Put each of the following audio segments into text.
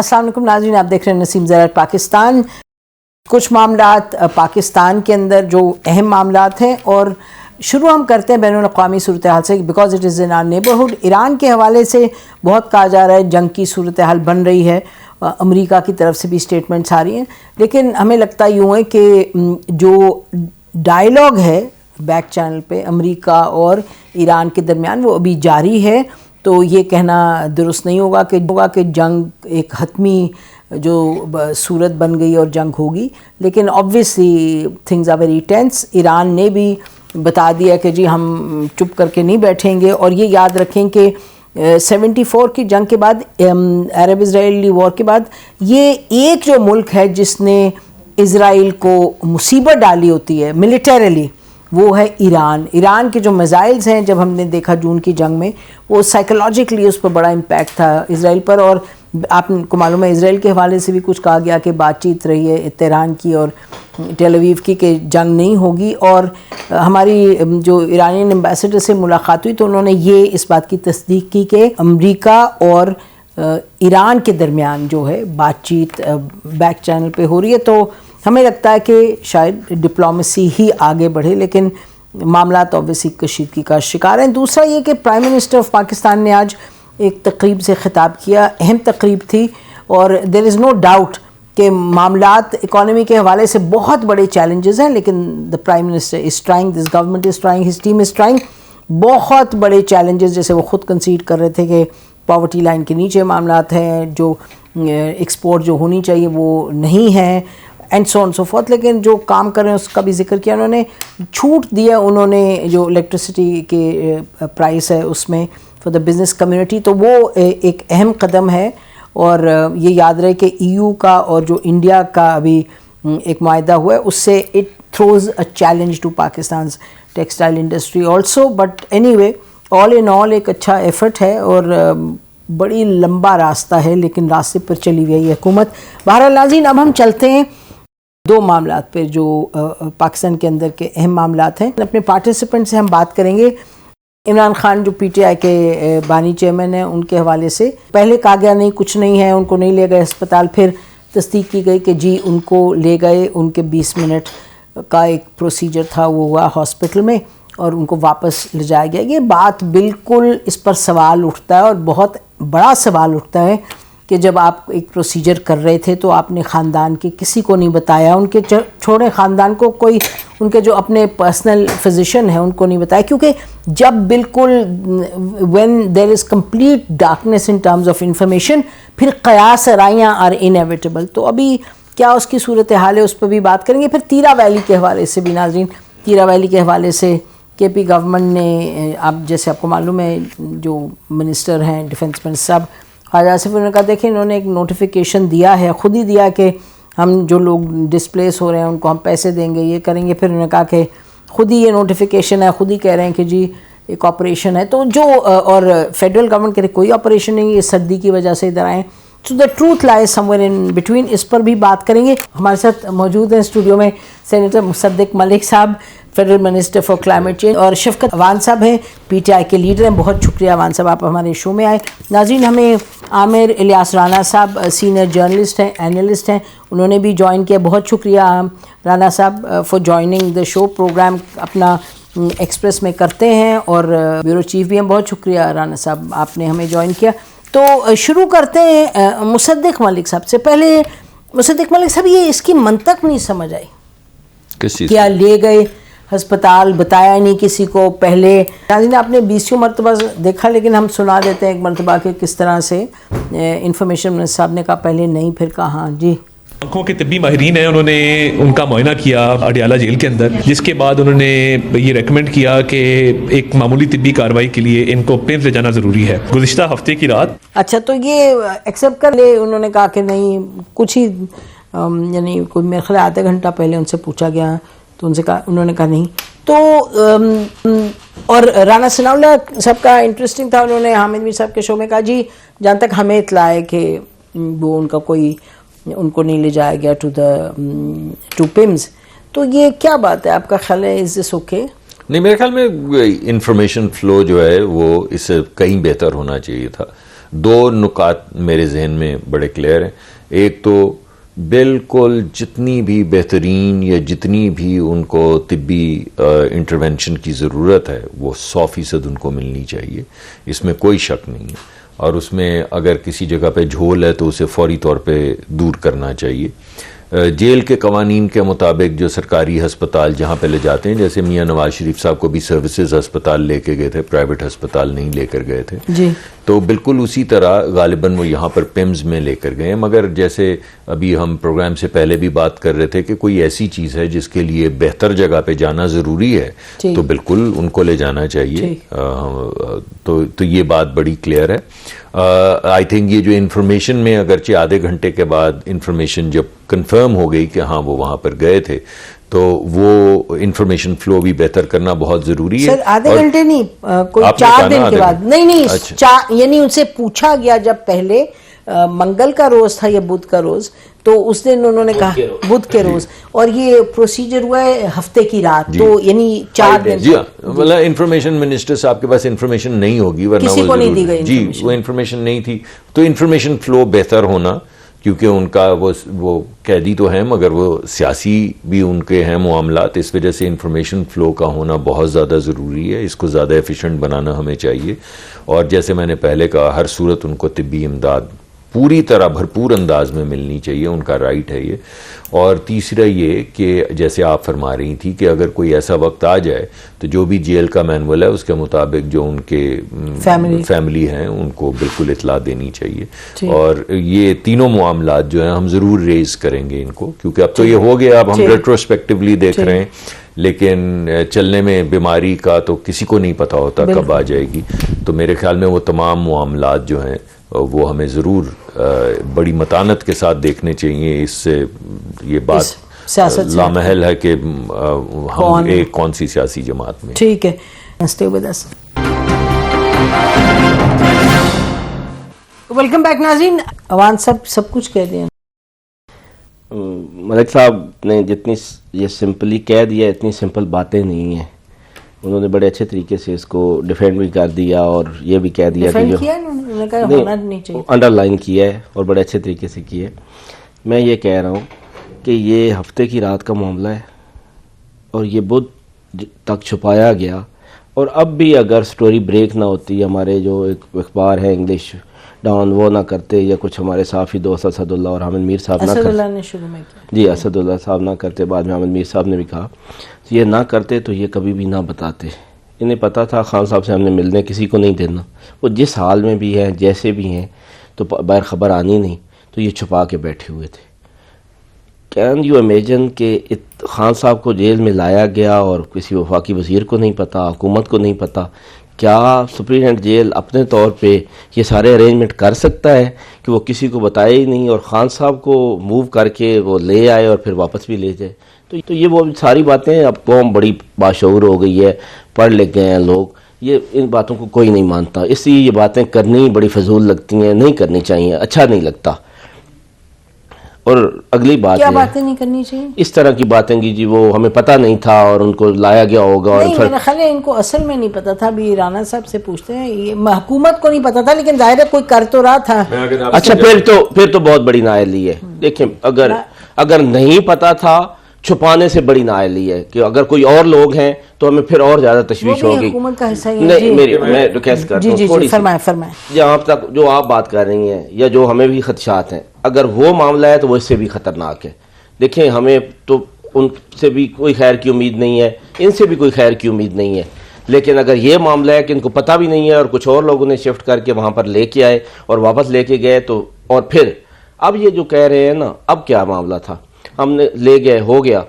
السلام علیکم ناظرین، آپ دیکھ رہے ہیں نسیم زراعت پاکستان. کچھ معاملات پاکستان کے اندر جو اہم معاملات ہیں، اور شروع ہم کرتے ہیں بین الاقوامی صورتحال سے، because it is in our neighbourhood. Iran کے حوالے سے بہت کہا جا رہا ہے جنگ کی صورتحال بن رہی ہے، امریکہ کی طرف سے بھی اسٹیٹمنٹس آ رہی ہیں، لیکن ہمیں لگتا یوں ہے کہ جو ڈائیلاگ ہے بیک چینل پہ امریکہ اور ایران کے درمیان وہ ابھی جاری ہے. تو یہ کہنا درست نہیں ہوگا کہ جنگ ایک حتمی جو صورت بن گئی اور جنگ ہوگی، لیکن obviously things are very tense. Iran نے بھی بتا دیا کہ جی ہم چپ کر کے نہیں بیٹھیں گے، اور یہ یاد رکھیں کہ 74 کی جنگ کے بعد، عرب اسرائیلی وار کے بعد، یہ ایک جو ملک ہے جس نے اسرائیل کو مصیبت ڈالی ہوتی ہے ملیٹریلی، وہ ہے ایران. ایران کے جو میزائلز ہیں، جب ہم نے دیکھا جون کی جنگ میں، وہ سائیکولوجیکلی اس پر بڑا امپیکٹ تھا اسرائیل پر. اور آپ کو معلوم ہے اسرائیل کے حوالے سے بھی کچھ کہا گیا کہ بات چیت رہی ہے تہران کی اور ٹیل اویو کی کہ جنگ نہیں ہوگی. اور ہماری جو ایرانین ایمبیسڈر سے ملاقات ہوئی تو انہوں نے یہ اس بات کی تصدیق کی کہ امریکہ اور ایران کے درمیان جو ہے بات چیت بیک چینل پہ ہو رہی ہے. تو ہمیں لگتا ہے کہ شاید ڈپلومیسی ہی آگے بڑھے، لیکن معاملات اوبیسلی کشیدگی کا شکار ہیں. دوسرا یہ کہ پرائم منسٹر آف پاکستان نے آج ایک تقریب سے خطاب کیا، اہم تقریب تھی، اور دیر از نو ڈاؤٹ کہ معاملات اکانومی کے حوالے سے بہت بڑے چیلنجز ہیں، لیکن the prime minister is trying, this government is trying, his team is trying. بہت بڑے چیلنجز جیسے وہ خود کنسیڈ کر رہے تھے کہ پاورٹی لائن کے نیچے معاملات ہیں، جو ایکسپورٹ جو ہونی چاہیے وہ نہیں ہے، and so on so forth. لیکن جو کام کر رہے ہیں اس کا بھی ذکر کیا، انہوں نے چھوٹ دیا، انہوں نے جو الیکٹریسٹی کے پرائس ہے اس میں فار دا بزنس کمیونٹی، تو وہ ایک اہم قدم ہے. اور یہ یاد رہے کہ ای یو کا اور جو انڈیا کا ابھی ایک معاہدہ ہوا ہے، اس سے it throws a challenge to Pakistan's textile industry also. But anyway all in all ایک اچھا ایفرٹ ہے، اور بڑی لمبا راستہ ہے، لیکن راستے پر چلی ہوئی ہے حکومت. بہرحال ناظرین، اب ہم چلتے ہیں دو معاملات پہ جو پاکستان کے اندر کے اہم معاملات ہیں. اپنے پارٹیسپنٹ سے ہم بات کریں گے. عمران خان جو پی ٹی آئی کے بانی چیئرمین ہیں، ان کے حوالے سے پہلے کہا گیا نہیں کچھ نہیں ہے، ان کو نہیں لے گئے ہسپتال، پھر تصدیق کی گئی کہ جی ان کو لے گئے، ان کے 20 منٹ کا ایک پروسیجر تھا وہ ہوا ہاسپٹل میں، اور ان کو واپس لے جایا گیا. یہ بات بالکل اس پر سوال اٹھتا ہے، اور بہت بڑا سوال اٹھتا ہے کہ جب آپ ایک پروسیجر کر رہے تھے تو آپ نے خاندان کے کسی کو نہیں بتایا، ان کے چھوڑے خاندان کو، کوئی ان کے جو اپنے پرسنل فزیشین ہیں ان کو نہیں بتایا، کیونکہ جب بالکل when there is complete darkness in terms of information، پھر قیاس رائیاں are inevitable. تو ابھی کیا اس کی صورتحال ہے، اس پہ بھی بات کریں گے. پھر تیرا ویلی کے حوالے سے بھی ناظرین، تیرا ویلی کے حوالے سے کے پی گورنمنٹ نے، اب جیسے آپ کو معلوم ہے جو منسٹر ہیں ڈیفنس منسٹر صاحب خواجہ آصف، انہوں نے کہا دیکھیں انہوں نے ایک نوٹیفیکیشن دیا ہے، خود ہی دیا کہ ہم جو لوگ ڈسپلیس ہو رہے ہیں ان کو ہم پیسے دیں گے، یہ کریں گے. پھر انہوں نے کہا کہ خود ہی یہ نوٹیفیکیشن ہے، خود ہی کہہ رہے ہیں کہ جی ایک آپریشن ہے. تو جو اور فیڈرل گورنمنٹ کہہ رہے کوئی آپریشن نہیں، یہ سردی کی وجہ سے ادھر آئیں. So the truth lies somewhere in between. اس پر بھی بات کریں گے. ہمارے ساتھ موجود ہیں اسٹوڈیو میں سینیٹر مصدق ملک صاحب، federal minister for climate change, اور شفقت عوان صاحب ہیں، پی ٹی آئی کے لیڈر ہیں. بہت شکریہ عوان صاحب، آپ ہمارے شو میں آئے. ناظرین، ہمیں عامر الیاس رانا صاحب سینئر جرنلسٹ ہیں، اینالسٹ ہیں، انہوں نے بھی جوائن کیا. بہت شکریہ Rana sahab for joining the show. Program اپنا ایکسپریس میں کرتے ہیں اور بیورو چیف بھی ہیں. بہت شکریہ رانا صاحب، آپ نے ہمیں جوائن کیا. تو شروع کرتے ہیں مصدق ملک صاحب سے. پہلے مصدق ملک صاحب، یہ اس کی منطق نہیں سمجھ آئی، کیا لے گئے ہسپتال، بتایا نہیں کسی کو پہلے. ناظرین، آپ نے 20 مرتبہ دیکھا، لیکن ہم سنا دیتے ہیں ایک مرتبہ کہ کس طرح سے انفارمیشن منسٹر صاحب نے کہا پہلے نہیں، پھر کہا ہاں جی. آنکھوں کے طبی ماہرین ہیں، انہوں نے ان کا معائنہ کیا اڈیالہ جیل کے اندر، جس کے بعد انہوں نے یہ ریکمینڈ کیا کہ ایک معمولی طبی کارروائی کے لیے ان کو پیمز لے جانا ضروری ہے. گزشتہ ہفتے کی رات اچھا، تو یہ ایکسیپٹ کر لے. انہوں نے کہا کہ نہیں کچھ ہی یعنی کوئی میرے خیال آدھا گھنٹہ پہلے ان سے پوچھا گیا تو ان سے کہا، انہوں نے کہا نہیں. تو اور رانا ثناء اللہ صاحب کا انٹرسٹنگ تھا، انہوں نے حامد میر صاحب کے شو میں کہا جی جہاں تک ہمیں اطلاع ہے کہ وہ ان کا کوئی، ان کو نہیں لے جایا گیا ٹو پیمز. تو یہ کیا بات ہے، آپ کا خیال ہے از دس اوکے؟ نہیں، میرے خیال میں انفارمیشن فلو جو ہے وہ اس سے کہیں بہتر ہونا چاہیے تھا. دو نکات میرے ذہن میں بڑے کلیئر ہیں. ایک تو بالکل جتنی بھی بہترین یا جتنی بھی ان کو طبی انٹرونشن کی ضرورت ہے وہ 100% ان کو ملنی چاہیے, اس میں کوئی شک نہیں ہے. اور اس میں اگر کسی جگہ پہ جھول ہے تو اسے فوری طور پہ دور کرنا چاہیے. جیل کے قوانین کے مطابق جو سرکاری ہسپتال جہاں پہ لے جاتے ہیں, جیسے میاں نواز شریف صاحب کو بھی سروسز ہسپتال لے کے گئے تھے, پرائیویٹ ہسپتال نہیں لے کر گئے تھے, جی, تو بالکل اسی طرح غالباً وہ یہاں پر پیمز میں لے کر گئے ہیں. مگر جیسے ابھی ہم پروگرام سے پہلے بھی بات کر رہے تھے کہ کوئی ایسی چیز ہے جس کے لیے بہتر جگہ پہ جانا ضروری ہے تو بالکل ان کو لے جانا چاہیے. تو یہ بات بڑی کلیئر ہے. آئی تھنک یہ جو انفارمیشن میں اگرچہ آدھے گھنٹے کے بعد انفارمیشن جب کنفرم ہو گئی کہ ہاں وہ وہاں پر گئے تھے, تو وہ انفارمیشن فلو بھی بہتر کرنا بہت ضروری ہے. سر آدھے گھنٹے نہیں, کوئی 4 دن کے بعد, نہیں یعنی ان سے پوچھا گیا جب پہلے منگل کا روز تھا یا بدھ کا روز, تو اس دن انہوں نے کہا بدھ کے روز, اور یہ پروسیجر ہوا ہے ہفتے کی رات, تو یعنی 4 دن. جی مطلب انفارمیشن منسٹر صاحب کے پاس انفارمیشن نہیں ہوگی, ورنہ کسی کو نہیں دی گئی, جی وہ انفارمیشن نہیں تھی. تو انفارمیشن فلو بہتر ہونا, کیونکہ ان کا وہ قیدی تو ہیں مگر وہ سیاسی بھی ان کے ہیں معاملات, اس وجہ سے انفارمیشن فلو کا ہونا بہت زیادہ ضروری ہے. اس کو زیادہ ایفیشینٹ بنانا ہمیں چاہیے. اور جیسے میں نے پہلے کہا, ہر صورت ان کو طبی امداد پوری طرح بھرپور انداز میں ملنی چاہیے, ان کا رائٹ ہے یہ. اور تیسرا یہ کہ جیسے آپ فرما رہی تھی کہ اگر کوئی ایسا وقت آ جائے تو جو بھی جیل کا مینول ہے اس کے مطابق جو ان کے فیملی ہیں ان کو بالکل اطلاع دینی چاہیے. اور یہ تینوں معاملات جو ہیں ہم ضرور ریز کریں گے ان کو, کیونکہ اب تو یہ ہو گیا, اب ہم ریٹروسپیکٹیولی دیکھ رہے ہیں, لیکن چلنے میں بیماری کا تو کسی کو نہیں پتا ہوتا کب آ جائے گی. تو میرے خیال میں وہ تمام معاملات جو ہیں وہ ہمیں ضرور بڑی متانت کے ساتھ دیکھنے چاہیے. اس سے یہ بات لامحل ہے کہ ہم کون سی سیاسی جماعت میں. ٹھیک ہے, Stay with us. Welcome back ناظرین. عوان سب کچھ کہہ دیں. ملک صاحب نے جتنی یہ سمپلی کہہ دیا, اتنی سمپل باتیں نہیں ہیں. انہوں نے بڑے اچھے طریقے سے اس کو ڈیفینڈ بھی کر دیا اور یہ بھی کہہ دیا کہ انڈر لائن کیا ہے اور بڑے اچھے طریقے سے کیا ہے. میں یہ کہہ رہا ہوں کہ یہ ہفتے کی رات کا معاملہ ہے اور یہ بدھ تک چھپایا گیا. اور اب بھی اگر سٹوری بریک نہ ہوتی, ہمارے جو ایک اخبار ہے انگلش ڈاؤن وہ نہ کرتے, یا کچھ ہمارے صحافی دوست اسد اللہ اور حامد میر صاحب نہ کرتے, جی اسد اللہ صاحب نہ کرتے, بعد میں حامد میر صاحب نے بھی کہا, یہ نہ کرتے تو یہ کبھی بھی نہ بتاتے. انہیں پتا تھا خان صاحب سے ہم نے ملنے کسی کو نہیں دینا, وہ جس حال میں بھی ہیں جیسے بھی ہیں تو باہر خبر آنی نہیں, تو یہ چھپا کے بیٹھے ہوئے تھے. کین یو امیجن کہ خان صاحب کو جیل میں لایا گیا اور کسی وفاقی وزیر کو نہیں پتا, حکومت کو نہیں پتا. کیا سپرینٹینڈنٹ جیل اپنے طور پہ یہ سارے ارینجمنٹ کر سکتا ہے کہ وہ کسی کو بتائے ہی نہیں اور خان صاحب کو موو کر کے وہ لے آئے اور پھر واپس بھی لے جائے؟ تو یہ وہ ساری باتیں, اب قوم بڑی باشعور ہو گئی ہے, پڑھ لکھ گئے ہیں لوگ, یہ ان باتوں کو کوئی نہیں مانتا. اس لیے یہ باتیں کرنی بڑی فضول لگتی ہیں, نہیں کرنی چاہیے, اچھا نہیں لگتا. اور اگلی بات کیا باتیں نہیں کرنی چاہیے؟ اس طرح کی باتیں کی جی وہ ہمیں پتہ نہیں تھا اور ان کو لایا گیا ہوگا. اور میرا خیال ہے ان کو اصل میں نہیں پتا تھا. ابھی رانا صاحب سے پوچھتے ہیں, یہ حکومت کو نہیں پتا تھا, لیکن ظاہر ہے کوئی کر تو رہا تھا. اچھا پھر تو بہت بڑی نااہلی ہے. دیکھیں اگر نہیں پتا تھا, چھپانے سے بڑی نااہلی ہے کہ اگر کوئی اور لوگ ہیں تو ہمیں پھر اور زیادہ تشویش ہوگی. حکومت کا حصہ نہیں, میں ریکویسٹ کرتا ہوں تھوڑی سی, جہاں تک جو آپ بات کر رہی ہیں یا جو ہمیں بھی خدشات ہیں, اگر وہ معاملہ ہے تو وہ اس سے بھی خطرناک ہے. دیکھیں ہمیں تو ان سے بھی کوئی خیر کی امید نہیں ہے, ان سے بھی کوئی خیر کی امید نہیں ہے, لیکن اگر یہ معاملہ ہے کہ ان کو پتہ بھی نہیں ہے اور کچھ اور لوگوں نے شفٹ کر کے وہاں پر لے کے آئے اور واپس لے کے گئے, تو اور پھر اب یہ جو کہہ رہے ہیں نا, اب کیا معاملہ تھا, ہم نے لے گئے ہو گیا,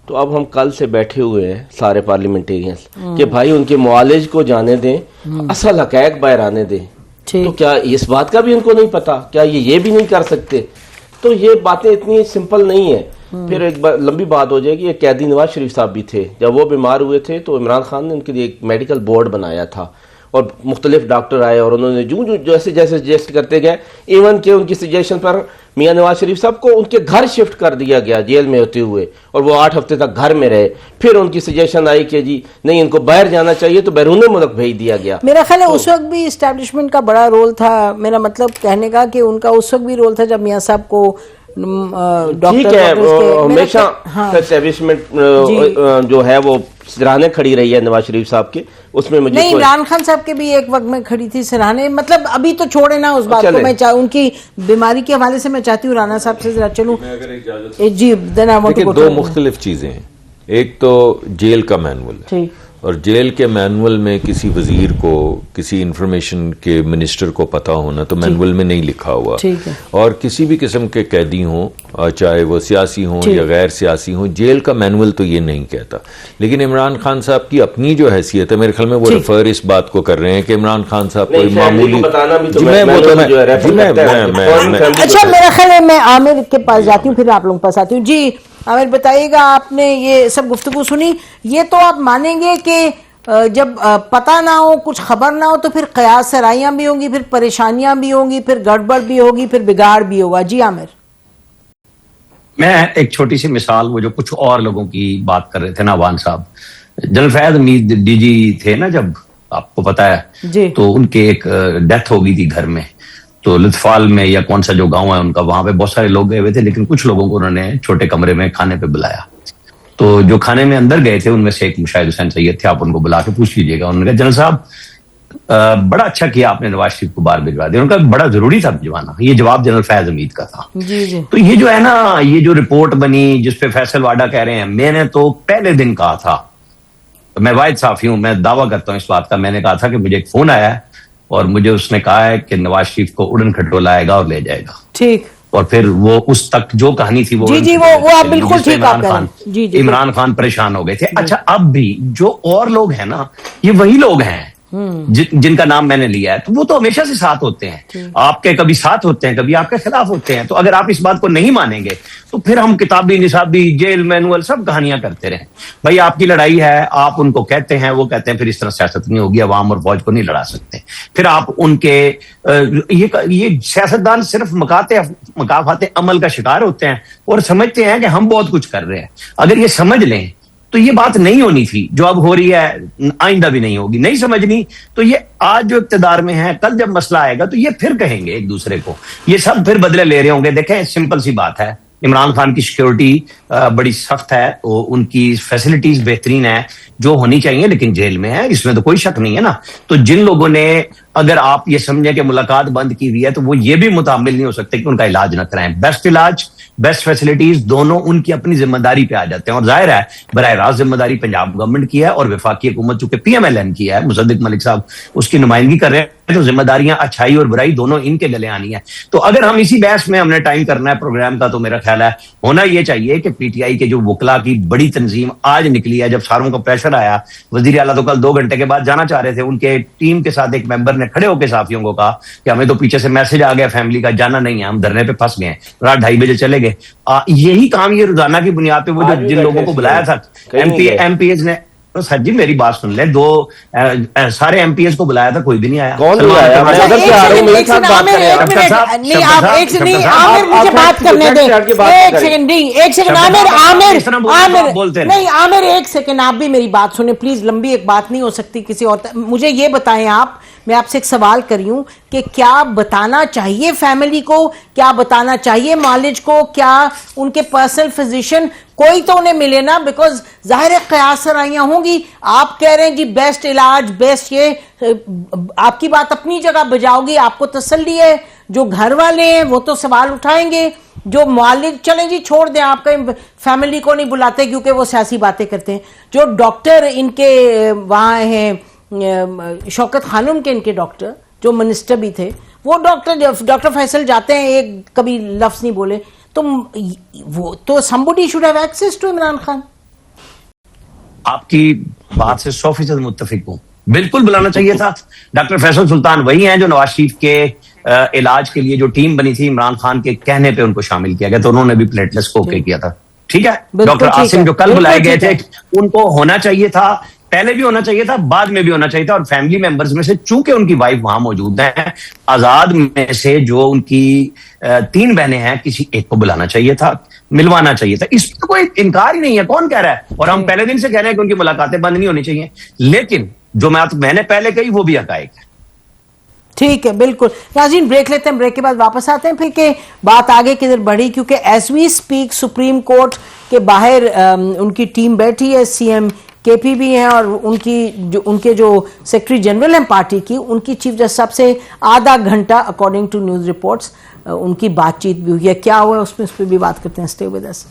تو اب ہم کل سے بیٹھے ہوئے ہیں سارے پارلیمنٹیرینز کہ بھائی ان کے معالج کو جانے دیں, اصل حقائق باہر آنے دیں. تو کیا اس بات کا بھی ان کو نہیں پتا؟ کیا یہ بھی نہیں کر سکتے؟ تو یہ باتیں اتنی سمپل نہیں ہیں. پھر ایک لمبی بات ہو جائے گی. ایک قیدی نواز شریف صاحب بھی تھے, جب وہ بیمار ہوئے تھے تو عمران خان نے ان کے لیے ایک میڈیکل بورڈ بنایا تھا, اور مختلف ڈاکٹر آئے اور انہوں نے جو جیسے جیسے سجیسٹ کرتے گئے، ایون کہ ان کی سجیشن پر میاں نواز شریف صاحب کو ان کے گھر شفٹ کر دیا گیا جیل میں ہوتے ہوئے، اور وہ 8 ہفتے تک گھر میں رہے. پھر ان کی سجیشن آئی کہ جی نہیں ان کو باہر جانا چاہیے تو بیرون ملک بھیج دیا گیا. میرا خیال ہے اس وقت بھی اسٹیبلشمنٹ کا بڑا رول تھا. میرا مطلب کہنے کا کہ ان کا اس وقت بھی رول تھا جب میاں صاحب کو ٹھیک ہے، ہمیشہ اسٹیبلشمنٹ جو ہے وہ سراہنے کھڑی رہی ہے نواز شریف صاحب کے. اس میں مجھے نہیں، عمران خان صاحب کے بھی ایک وقت میں کھڑی تھی سراہنے. مطلب ابھی تو چھوڑے نا اس بات کو، میں ان کی بیماری کے حوالے سے میں چاہتی ہوں رانا صاحب سے ذرا چلوں. جی دو مختلف چیزیں ہیں. ایک تو جیل کا مینول ہے، اور جیل کے مینول میں کسی وزیر کو کسی انفارمیشن کے منسٹر کو پتا ہونا تو مینول میں نہیں لکھا ہوا. اور کسی بھی قسم کے قیدی ہوں، چاہے وہ سیاسی ہوں یا غیر سیاسی ہوں، جیل کا مینول تو یہ نہیں کہتا. لیکن عمران خان صاحب کی اپنی جو حیثیت ہے، میرے خیال میں وہ ریفر اس بات کو کر رہے ہیں کہ عمران خان صاحب کوئی معمولی. اچھا، میرا خیال ہے میں عامر کے پاس جاتی ہوں، پھر آپ لوگوں کے پاس آتی ہوں. جی عامر بتائیے گا، آپ نے یہ سب گفتگو سنی، یہ تو آپ مانیں گے کہ جب پتہ نہ ہو، کچھ خبر نہ ہو تو پھر قیاس سرائیاں بھی ہوں گی، پھر پریشانیاں بھی ہوں گی، پھر گڑبڑ بھی ہوگی، پھر بگاڑ بھی ہوگا. جی عامر. میں ایک چھوٹی سی مثال، وہ جو کچھ اور لوگوں کی بات کر رہے تھے نا عوان صاحب، جنرل فیاض حمید ڈی جی تھے نا جب، آپ کو پتا ہے، تو ان کے ایک ڈیتھ ہو گئی تھی گھر میں. تو لطفال میں یا کون سا جو گاؤں ہے ان کا، وہاں پہ بہت سارے لوگ گئے ہوئے تھے، لیکن کچھ لوگوں کو انہوں نے چھوٹے کمرے میں کھانے پہ بلایا. تو جو کھانے میں اندر گئے تھے ان میں سے ایک مشاہد حسین سید تھے، آپ ان کو بلا کے پوچھ لیجیے گا. انہوں نے کہا جنرل صاحب بڑا اچھا کیا آپ نے نواز شریف کو باہر بھجوا دیا. ان کا بڑا ضروری تھا بھجوانا. یہ جواب جنرل فیاض حمید کا تھا. تو یہ جو ہے نا، یہ جو رپورٹ بنی جس پہ فیصل واڈا کہہ رہے ہیں، میں نے تو پہلے دن کہا تھا، میں واحد صحافی ہوں، میں دعویٰ کرتا ہوں اس بات کا، میں نے کہا تھا کہ مجھے ایک فون آیا ہے اور مجھے اس نے کہا ہے کہ نواز شریف کو اڑن کھٹولہ آئے گا اور لے جائے گا. ٹھیک. اور پھر وہ اس تک جو کہانی تھی وہ بالکل ٹھیک. عمران خان پریشان ہو گئے تھے. اچھا، اب بھی جو اور لوگ ہیں نا، یہ وہی لوگ ہیں جن کا نام میں نے لیا ہے، تو وہ تو ہمیشہ سے ساتھ ہوتے ہیں. آپ کے کبھی ساتھ ہوتے ہیں، کبھی آپ کے خلاف ہوتے ہیں. تو اگر آپ اس بات کو نہیں مانیں گے تو پھر ہم کتابی نصابی جیل مینول سب کہانیاں کرتے رہیں. بھائی آپ کی لڑائی ہے، آپ ان کو کہتے ہیں، وہ کہتے ہیں پھر اس طرح سیاست نہیں ہوگی، عوام اور فوج کو نہیں لڑا سکتے. پھر آپ ان کے یہ سیاستدان صرف مکافات عمل کا شکار ہوتے ہیں اور سمجھتے ہیں کہ ہم بہت کچھ کر رہے ہیں. اگر یہ سمجھ لیں تو یہ بات نہیں ہونی تھی جو اب ہو رہی ہے، آئندہ بھی نہیں ہوگی. نہیں سمجھنی تو یہ آج جو اقتدار میں ہے، کل جب مسئلہ آئے گا تو یہ پھر کہیں گے ایک دوسرے کو، یہ سب پھر بدلے لے رہے ہوں گے. دیکھیں سمپل سی بات ہے، عمران خان کی سیکیورٹی بڑی سخت ہے، ان کی فیسلٹیز بہترین ہے جو ہونی چاہیے، لیکن جیل میں ہے، اس میں تو کوئی شک نہیں ہے نا. تو جن لوگوں نے، اگر آپ یہ سمجھیں کہ ملاقات بند کی ہوئی ہے، تو وہ یہ بھی متحمل نہیں ہو سکتے کہ ان کا علاج نہ کرائیں. بیسٹ علاج، بیسٹ فیسلٹیز دونوں ان کی اپنی ذمہ داری پہ آ جاتے ہیں. اور ظاہر ہے براہ راست ذمہ داری پنجاب گورنمنٹ کی ہے اور وفاقی حکومت چونکہ پی ایم ایل این کی ہے، مصدق ملک صاحب اس کی نمائندگی کر رہے ہیں، تو ذمہ داریاں اچھائی اور برائی دونوں ان کے گلے آنی ہے. تو اگر ہم اسی بحث میں ہم نے ٹائم کرنا ہے پروگرام کا، تو میرا خیال ہے ہونا یہ چاہیے کہ پی ٹی آئی کے جو وکلا کی بڑی تنظیم آج نکلی ہے، جب ساروں کا پریشر آیا، وزیر اعلیٰ تو کل 2 گھنٹے کے بعد جانا چاہ رہے تھے، ان کے ٹیم کے ساتھ ایک ممبر نے کھڑے ہو کے صحافیوں کو کہا کہ ہمیں تو پیچھے سے میسج آ گیا فیملی کا، جانا نہیں ہے، ہم دھرنے پہ پھنس گئے ہیں، رات 2:30 بجے چلے گئے. یہی کام یہ روزانہ کی بنیاد پہ وہ جو جن لوگوں کو بلایا تھا ایم پی ایز نے، سر جی میری بات سن لیں، سارے ایم پی ایس کو بلایا تھا، کوئی بھی نہیں آیا. کون بلایا؟ ایک سیکنڈ، آپ بھی میری بات سنیں پلیز، لمبی ایک بات نہیں ہو سکتی کسی اور. مجھے یہ بتائیں آپ، میں آپ سے ایک سوال کری ہوں کہ کیا بتانا چاہیے فیملی کو، کیا بتانا چاہیے معالج کو، کیا ان کے پرسنل فزیشین کوئی تو انہیں ملے نا، بیکاز ظاہر قیاس سرائیاں ہوں گی. آپ کہہ رہے ہیں جی بیسٹ علاج، بیسٹ، یہ آپ کی بات اپنی جگہ بجاؤ گی، آپ کو تسلی ہے. جو گھر والے ہیں وہ تو سوال اٹھائیں گے، جو معالج، چلیں جی چھوڑ دیں، آپ کا فیملی کو نہیں بلاتے کیونکہ وہ سیاسی باتیں کرتے ہیں. جو ڈاکٹر ان کے وہاں ہیں، شوکت خانم کے ان کے ڈاکٹر جو منسٹر بھی تھے، وہ ڈاکٹر فیصل جاتے ہیں، ایک کبھی لفظ نہیں بولے، تو وہ تو somebody should have access to Imran Khan. آپ کی بات سے 100% متفق ہوں، بالکل بلانا چاہیے تھا. ڈاکٹر فیصل سلطان وہی ہیں جو نواز شریف کے علاج کے لیے جو ٹیم بنی تھی، عمران خان کے کہنے پہ ان کو شامل کیا گیا، تو انہوں نے بھی پلیٹلیٹس کو اوکے کیا تھا. ٹھیک ہے. ڈاکٹر عاصم جو کل بلائے گئے تھے، ان کو ہونا چاہیے تھا پہلے بھی ہونا چاہیے تھا, بعد میں بھی ہونا چاہیے تھا, اور فیملی ممبرز میں سے چونکہ ان کی وائف وہاں موجود ہیں, آزاد میں سے جو ان کی 3 بہنیں ہیں, کسی ایک کو بلانا چاہیے تھا, ملوانا چاہیے تھا. اس پہ کوئی انکار ہی نہیں ہے, کون کہہ رہا ہے؟ اور ہم پہلے دن سے کہہ رہے ہیں کہ ان کی ملاقاتیں بند نہیں ہونی چاہیے, لیکن جو میں نے پہلے کہی وہ بھی حقائق ہے. ٹھیک ہے, بالکل. ناظرین بریک لیتے ہیں, بریک کے بعد واپس آتے ہیں پھر کہ بات آگے کدھر بڑھی, کیونکہ as we speak supreme court کے باہر ان کی ٹیم بیٹھی ہے, سی ایم کے پی بھی ہیں, اور ان کے جو سیکرٹری جنرل ہیں پارٹی کی, ان کی چیف جسٹس صاحب سے آدھا گھنٹہ اکارڈنگ ٹو نیوز رپورٹس ان کی بات چیت بھی ہوئی ہے. کیا ہوا ہے اس پہ بھی بات کرتے ہیں. Stay with us.